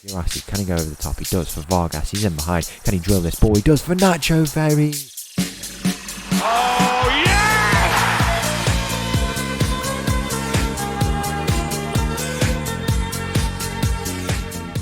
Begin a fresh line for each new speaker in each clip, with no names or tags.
UWCL, can he go over the top? He does for Vargas. He's in behind. Can he drill this ball? He does for Nacho Ferry.
Oh, yeah!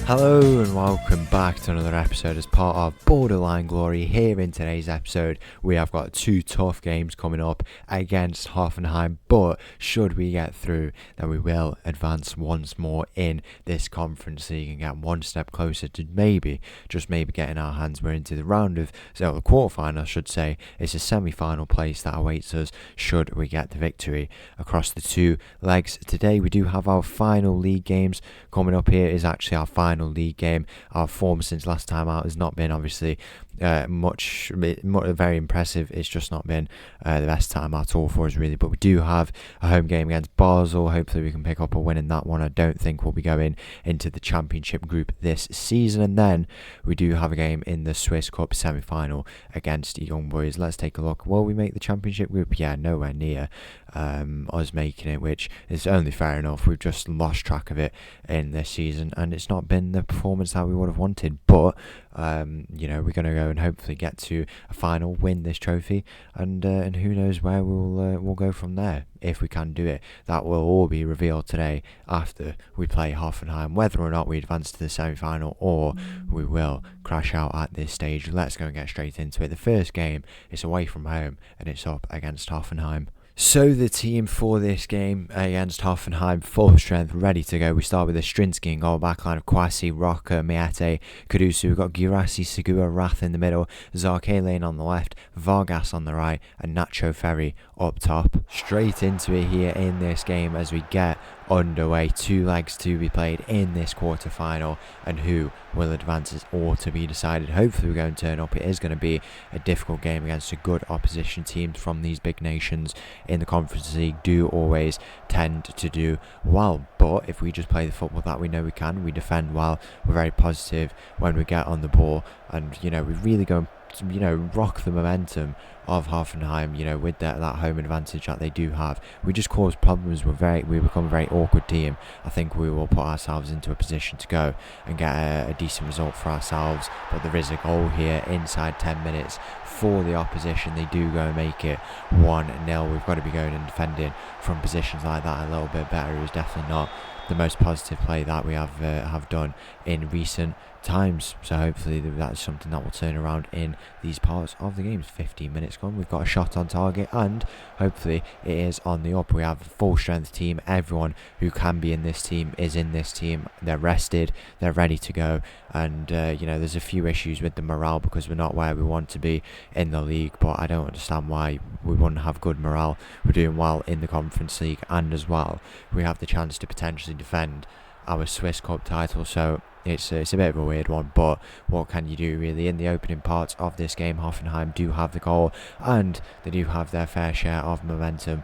Hello and welcome back to another episode as part of Borderline Glory. Here in today's episode, we have got two tough games coming up against Hoffenheim, but should we get through, then we will advance once more in this Conference League and get one step closer to maybe, just maybe getting our hands more into the round of, so the quarterfinal I should say. It's a semi-final place that awaits us should we get the victory across the two legs. Today we do have our final league games coming up. Here is actually our final league game. Our form since last time out has not been obviously very impressive. It's just not been the best time at all for us really, but we do have a home game against Basel. Hopefully we can pick up a win in that one. I don't think we'll be going into the championship group this season, and then we do have a game in the Swiss Cup semi-final against Young Boys. Let's take a look. Will we make the championship group? Yeah, nowhere near us making it, which is only fair enough. We've just lost track of it in this season and it's not been the performance that we would have wanted, but we're going to go and hopefully get to a final, win this trophy, and who knows where we'll go from there. If we can do it, that will all be revealed today after we play Hoffenheim, whether or not we advance to the semi-final or we will crash out at this stage. Let's go and get straight into it. The first game is away from home and it's up against Hoffenheim. So the team for this game against Hoffenheim, full strength, ready to go. We start with a Strinsky in goal, backline of Kwasi, Rocker, Miete, Kudusu. We've got Girassi, Segura, Rath in the middle, Zarkelen on the left, Vargas on the right, and Nacho Ferry up top. Straight into it here in this game as we get underway. Two legs to be played in this quarter-final, and who will advance is all to be decided. Hopefully we're going to turn up. It is going to be a difficult game against a good opposition. Teams from these big nations in the Conference League do always tend to do well, but if we just play the football that we know we can, we defend well, we're very positive when we get on the ball, and we really go and rock the momentum of Hoffenheim, with that home advantage that they do have. We just cause problems. We become a very awkward team. I think we will put ourselves into a position to go and get a decent result for ourselves, but there is a goal here inside 10 minutes for the opposition. They do go and make it 1-0. We've got to be going and defending from positions like that a little bit better. It was definitely not the most positive play that we have done in recent times, so hopefully that's something that will turn around in these parts of the game. 15 minutes gone, we've got a shot on target and hopefully it is on the up. We have a full strength team. Everyone who can be in this team is in this team. They're rested, they're ready to go, and there's a few issues with the morale because we're not where we want to be in the league, but I don't understand why we wouldn't have good morale. We're doing well in the Conference League, and as well we have the chance to potentially defend our Swiss Cup title, so it's a bit of a weird one, but what can you do really? In the opening parts of this game, Hoffenheim do have the goal and they do have their fair share of momentum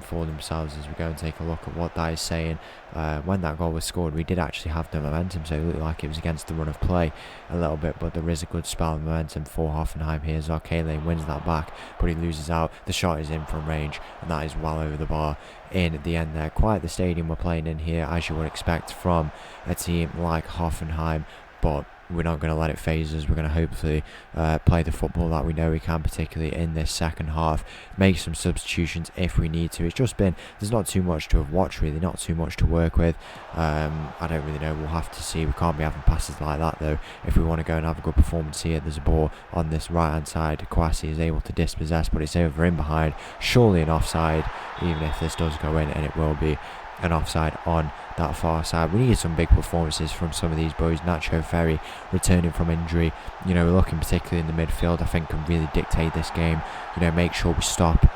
for themselves. As we go and take a look at what that is saying, when that goal was scored we did actually have the momentum, so it looked like it was against the run of play a little bit, but there is a good spell of momentum for Hoffenheim here. Zarkelen wins that back, but he loses out. The shot is in from range and that is well over the bar in the end there. Quite the stadium we're playing in here, as you would expect from a team like Hoffenheim, but we're not going to let it phase us. We're going to hopefully play the football that we know we can, particularly in this second half. Make some substitutions if we need to. It's just been, there's not too much to have watched really, not too much to work with. I don't really know, we'll have to see. We can't be having passes like that though if we want to go and have a good performance here. There's a ball on this right hand side. Kwasi is able to dispossess, but it's over in behind, surely an offside, even if this does go in, and it will be an offside on that far side. We need some big performances from some of these boys. Nacho Ferry returning from injury, we're looking particularly in the midfield, I think can really dictate this game. Make sure we stop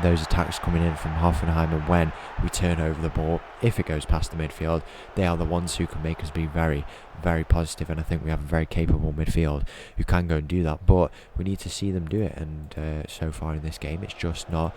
those attacks coming in from Hoffenheim, and when we turn over the ball, if it goes past the midfield, they are the ones who can make us be very, very positive, and I think we have a very capable midfield who can go and do that, but we need to see them do it, and so far in this game it's just not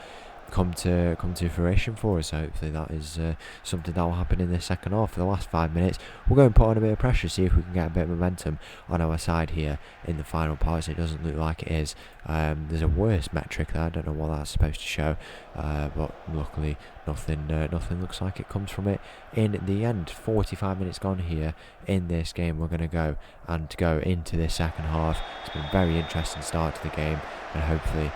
come to fruition for us. So hopefully that is something that will happen in this second half. For the last 5 minutes, we'll go and put on a bit of pressure, see if we can get a bit of momentum on our side here in the final parts. It doesn't look like it is. There's a worse metric there. I don't know what that's supposed to show, but luckily nothing looks like it comes from it in the end. 45 minutes gone here in this game. We're going to go into this second half. It's been a very interesting start to the game, and hopefully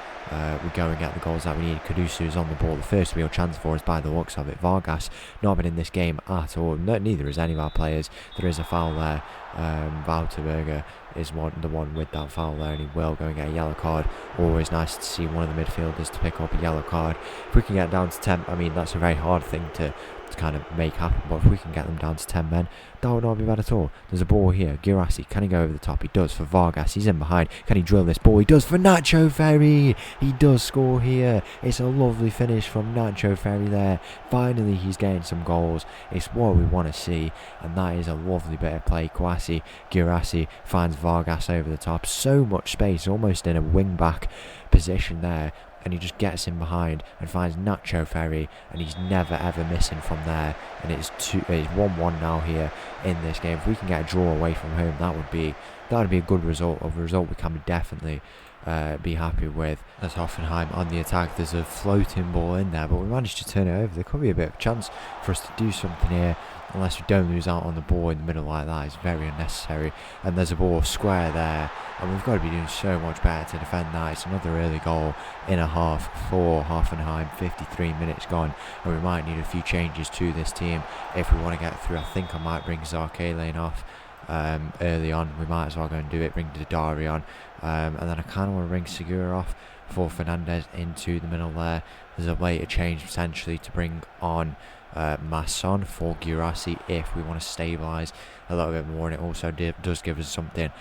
we go and get the goals that we need. Kudusu's on the ball. The first real chance for us by the looks of it. Vargas not been in this game at all. Neither is any of our players. There is a foul there. Wouterberger is the one with that foul there, and he will go and get a yellow card. Always nice to see one of the midfielders to pick up a yellow card. If we can get down to 10, I mean, that's a very hard thing to kind of make happen, but if we can get them down to 10 men, that would not be bad at all. There's a ball here. Girassi, can he go over the top? He does for Vargas. He's in behind. Can he drill this ball? He does for Nacho Ferry. He does score here. It's a lovely finish from Nacho Ferry there. Finally, he's getting some goals. It's what we want to see, and that is a lovely bit of play. Girassi finds Vargas over the top. So much space, almost in a wing-back position there. And he just gets in behind and finds Nacho Ferry, and he's never ever missing from there. And it's 1-1 now here in this game. If we can get a draw away from home, that would be a good result. A result we can definitely be happy with. As Hoffenheim on the attack, there's a floating ball in there, but we managed to turn it over. There could be a bit of a chance for us to do something here, unless we don't lose out on the ball in the middle like that. It's very unnecessary. And there's a ball square there, and we've got to be doing so much better to defend that. It's another early goal in a half for Hoffenheim. 53 minutes gone, and we might need a few changes to this team if we want to get through. I think I might bring Zarkelen off early on. We might as well go and do it. Bring Dadari on, and then I kind of want to bring Segura off for Fernandez into the middle there. There's a later change potentially to bring on Masson for Girassi if we want to stabilise a little bit more, and it also does give us a bit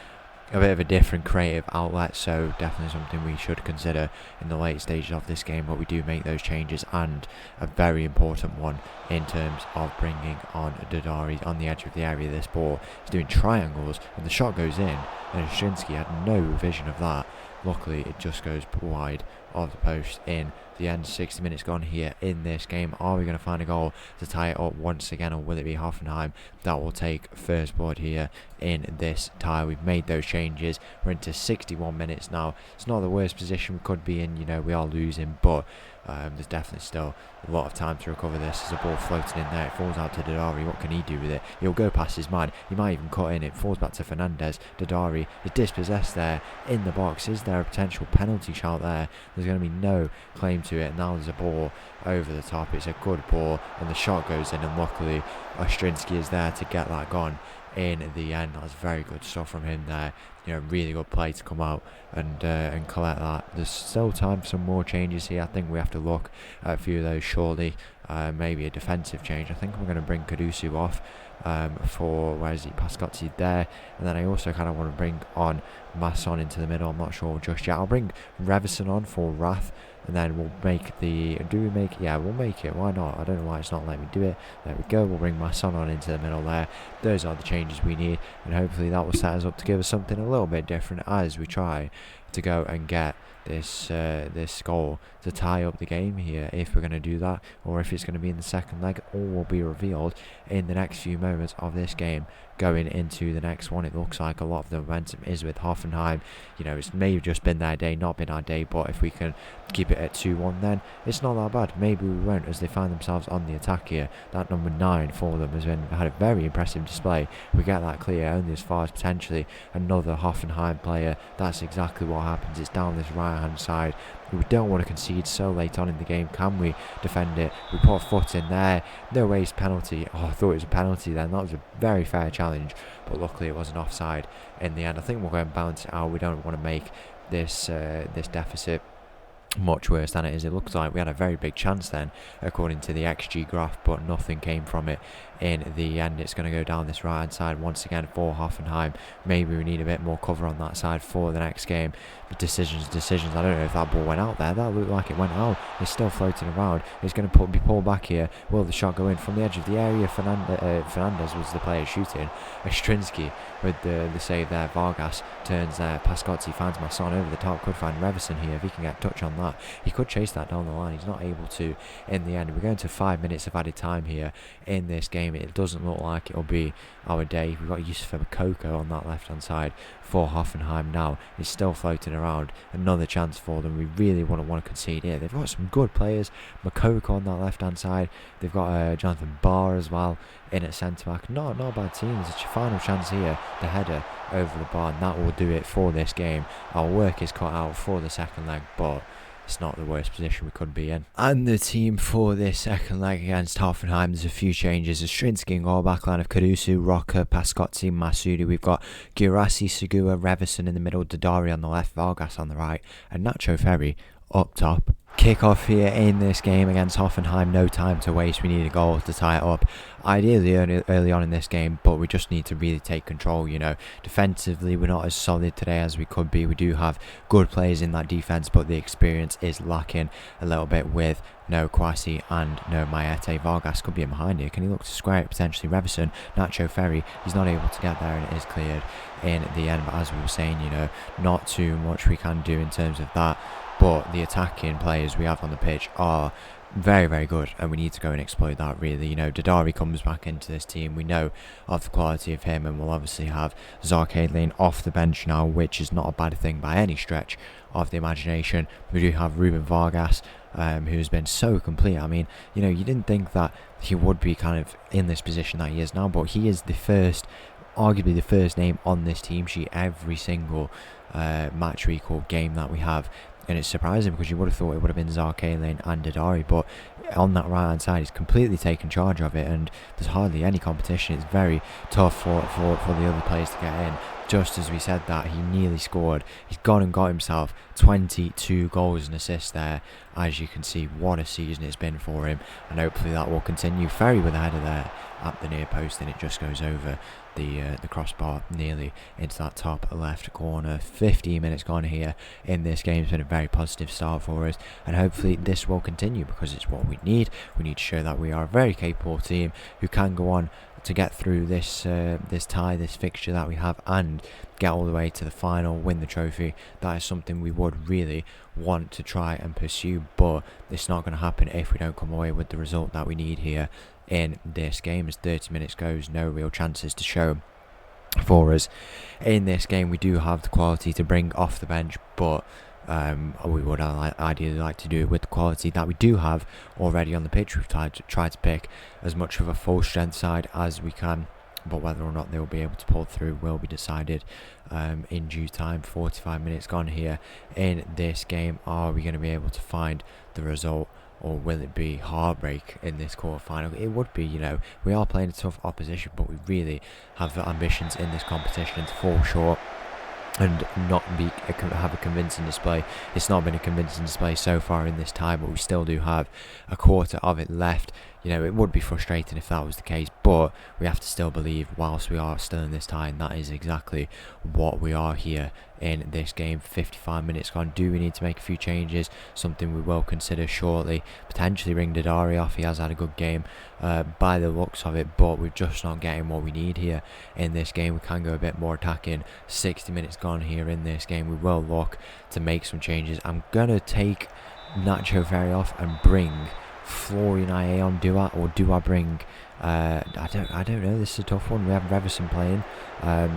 of a different creative outlet, so definitely something we should consider in the late stages of this game. But we do make those changes, and a very important one in terms of bringing on Dadari on the edge of the area. This ball is doing triangles, and the shot goes in, and Shinsky had no vision of that. Luckily, it just goes wide of the post in the end. 60 minutes gone here in this game. Are we going to find a goal to tie it up once again, or will it be Hoffenheim that will take first blood here in this tie? We've made those changes. We're into 61 minutes now. It's not the worst position we could be in. You know, we are losing, but there's definitely still a lot of time to recover this. There's a ball floating in there. It falls out to Dadari. What can he do with it? He'll go past his man. He might even cut in. It falls back to Fernandez. Dadari is dispossessed there in the box. Is there a potential penalty shout there? There's going to be no claim to it. Now there's a ball over the top. It's a good ball, and the shot goes in, and luckily Ostrinsky is there to get that gone in the end. That's very good stuff from him there. You know, really good play to come out and collect that. There's still time for some more changes here. I think we have to look at a few of those shortly. Maybe a defensive change. I think we're going to bring Kudusu off for, where is he, Pascotti there, and then I also kind of want to bring on Masson into the middle. I'm not sure just yet. I'll bring Revison on for Rath, and then we'll make the, we'll make it, why not? I don't know why it's not letting me do it. There we go. We'll bring Masson on into the middle there. Those are the changes we need, and hopefully that will set us up to give us something a little bit different as we try to go and get this goal to tie up the game here, if we're going to do that, or if it's going to be in the second leg. All will be revealed in the next few moments of this game going into the next one. It looks like a lot of the momentum is with Hoffenheim. You know, it's maybe just been their day, not been our day, but if we can keep it at 2-1, then it's not that bad. Maybe we won't, as they find themselves on the attack here. That number 9 for them had a very impressive display. We get that clear only as far as potentially another Hoffenheim player. That's exactly what happens. It's down this right hand side. We don't want to concede so late on in the game. Can we defend it? We put a foot in there. No way it's penalty. Oh, I thought it was a penalty then. That was a very fair challenge, but luckily it wasn't offside in the end. I think we'll go and balance it out. We don't want to make this deficit much worse than it is. It looks like we had a very big chance then according to the XG graph, but nothing came from it in the end. It's going to go down this right hand side once again for Hoffenheim. Maybe we need a bit more cover on that side for the next game. But decisions. I don't know if that ball went out there. That looked like it went out. It's still floating around. It's going to be pulled back here. Will the shot go in from the edge of the area? Fernandez was the player shooting. Strinsky with the save there. Vargas turns there. Pascotti finds Masson over the top. Could find Revison here if he can get a touch on that. He could chase that down the line. He's not able to in the end. We're going to 5 minutes of added time here in this game. It doesn't look like it'll be our day. We've got Yusufa Makoko on that left hand side for Hoffenheim now. He's still floating around. Another chance for them. We really wouldn't want to concede here. They've got some good players. Makoko on that left hand side. They've got Jonathan Barr as well in at centre back. Not a bad team. It's a final chance here. The header over the bar, and that will do it for this game. Our work is cut out for the second leg, but it's not the worst position we could be in. And the team for this second leg against Hoffenheim, there's a few changes. There's Strinsky in goal, backline of Caruso, Rocker, Pascotti, Masudi. We've got Girassi, Segura, Revison in the middle, Dadari on the left, Vargas on the right, and Nacho Ferry up top. Kick-off here in this game against Hoffenheim. No time to waste. We need a goal to tie it up. Ideally early on in this game, but we just need to really take control. Defensively, we're not as solid today as we could be. We do have good players in that defence, but the experience is lacking a little bit with no Kwasi and no Maete. Vargas could be in behind here. Can he look to square it? Potentially Revison. Nacho Ferry, he's not able to get there, and it is cleared in the end. But as we were saying, not too much we can do in terms of that. But the attacking players we have on the pitch are very, very good, and we need to go and exploit that really. Dadari comes back into this team. We know of the quality of him, and we'll obviously have Zarkadlin off the bench now, which is not a bad thing by any stretch of the imagination. We do have Ruben Vargas, who's been so complete. I mean, you didn't think that he would be kind of in this position that he is now, but he is arguably the first name on this team sheet every single match week or game that we have. And it's surprising because you would have thought it would have been Zarkadlin and Dadari, but on that right hand side he's completely taken charge of it, and there's hardly any competition. It's very tough for the other players to get in. Just as we said that, he nearly scored. He's gone and got himself 22 goals and assists there. As you can see, what a season it's been for him, and hopefully that will continue. Ferry with a header there at the near post, and it just goes over the crossbar nearly into that top left corner. 15 minutes gone here in this game. It's been a very positive start for us, and hopefully this will continue because it's what we need. We need to show that we are a very capable team who can go on to get through this fixture that we have and get all the way to the final, win the trophy. That is something we would really want to try and pursue, but it's not going to happen if we don't come away with the result that we need here in this game. As 30 minutes goes, no real chances to show for us in this game. We do have the quality to bring off the bench, but we would ideally like to do it with the quality that we do have already on the pitch. We've tried to pick as much of a full strength side as we can, but whether or not they will be able to pull through will be decided in due time. 45 minutes gone here in this game. Are we going to be able to find the result, or will it be heartbreak in this quarter-final? It would be, we are playing a tough opposition, but we really have ambitions in this competition to fall short and not have a convincing display. It's not been a convincing display so far in this time, but we still do have a quarter of it left. It would be frustrating if that was the case, but we have to still believe whilst we are still in this tie, and that is exactly what we are here in this game. 55 minutes gone. Do we need to make a few changes? Something we will consider shortly. Potentially ring Dadari off. He has had a good game by the looks of it, but we're just not getting what we need here in this game. We can go a bit more attacking. 60 minutes gone here in this game. We will look to make some changes. I'm going to take Nacho Ferry off and bring Florian Aye on. Do I bring I don't know, this is a tough one. We have Revison playing,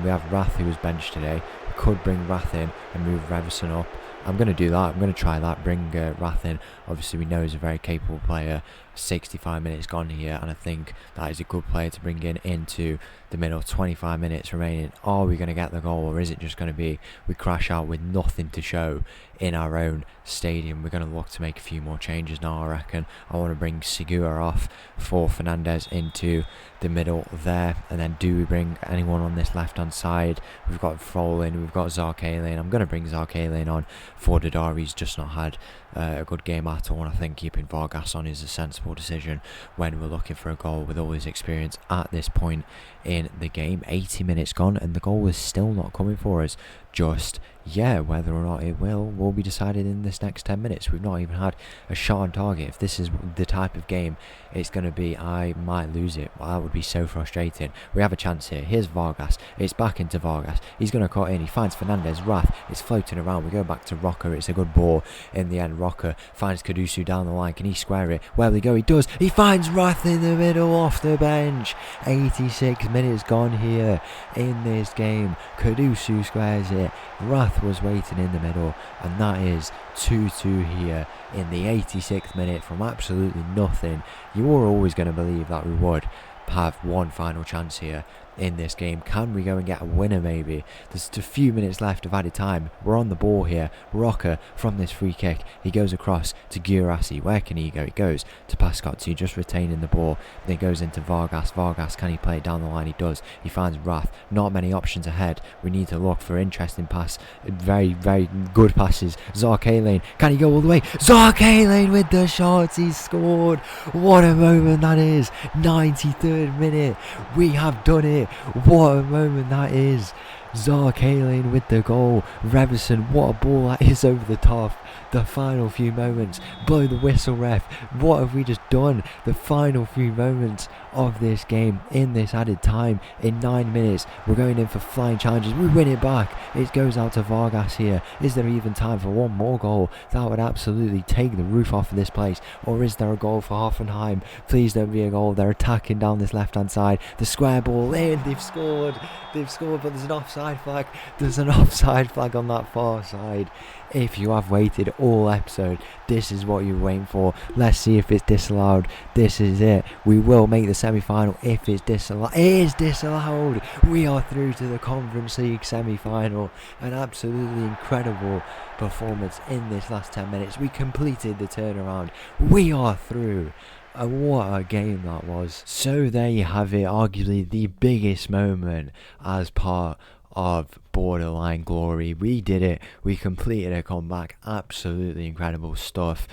we have Rath who was benched today. We could bring Rath in and move Revison up. I'm going to do that. I'm going to try that, bring Rath in. Obviously we know he's a very capable player. 65 minutes gone here, and I think that is a good player to bring in into the middle. 25 minutes remaining. Are we going to get the goal, or is it just going to be we crash out with nothing to show in our own stadium? We're going to look to make a few more changes now, I reckon. I want to bring Segura off for Fernandez into the middle there, and then do we bring anyone on this left hand side? We've got Frolin, we've got Zarkadlin. I'm going to bring Zarkadlin on for Dadari. He's just not had a good game at all, and I think keeping Vargas on is a sensible sensible decision when we're looking for a goal with all his experience at this point in the game. 80 minutes gone and the goal is still not coming for us just yet. Whether or not it will be decided in this next 10 minutes. We've not even had a shot on target. If this is the type of game it's going to be, I might lose it. Well, that would be so frustrating. We have a chance here. Here's Vargas. It's back into Vargas. He's going to cut in. He finds Fernandez. Rath. It's floating around. We go back to Rocker. It's a good ball in the end. Rocker finds Kadusu down the line. Can he square it? Where will he go? He does. He finds Rath in the middle off the bench. 86 minutes gone here in this game. Kadusu squares it. Rath was waiting in the middle, and that is 2-2 here in the 86th minute from absolutely nothing. You were always going to believe that we would have one final chance here in this game. Can we go and get a winner maybe? There's a few minutes left of added time. We're on the ball here. Rocker from this free kick. He goes across to Guirassi. Where can he go? He goes to Pascotty, just retaining the ball. Then goes into Vargas. Vargas, can he play it down the line? He does. He finds Rath. Not many options ahead. We need to look for interesting pass. Very, very good passes. Zarkalen. Can he go all the way? Zarkalen with the shots. He's scored. What a moment that is. 93rd minute. We have done it. What a moment that is. Zarkalen with the goal. Reverson, what a ball that is over the top. The final few moments. Blow the whistle, ref. What have we just done? The final few moments of this game in this added time in 9 minutes. We're going in for flying challenges. We win it back. It goes out to Vargas here. Is there even time for one more goal? That would absolutely take the roof off of this place. Or is there a goal for Hoffenheim? Please don't be a goal. They're attacking down this left hand side. The square ball in. They've scored. They've scored, but there's an offside flag. There's an offside flag on that far side. If you have waited all episode, this is what you're waiting for. Let's see if it's disallowed. This is it. We will make the semi-final if it's disallowed. It is disallowed. We are through to the Conference League semi-final. An absolutely incredible performance in this last 10 minutes. We completed the turnaround. We are through. And what a game that was. So there you have it, arguably the biggest moment as part of Borderline Glory. We did it. We completed a comeback. Absolutely incredible stuff.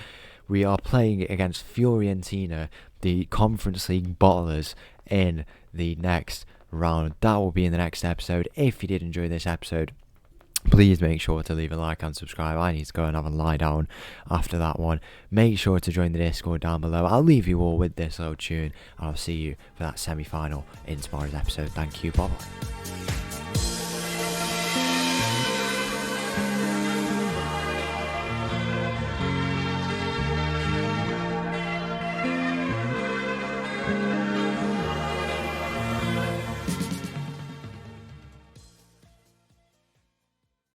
We are playing against Fiorentina, the Conference League bottlers, in the next round. That will be in the next episode. If you did enjoy this episode, please make sure to leave a like and subscribe. I need to go and have a lie down after that one. Make sure to join the Discord down below. I'll leave you all with this little tune, and I'll see you for that semi-final in tomorrow's episode. Thank you. Bye.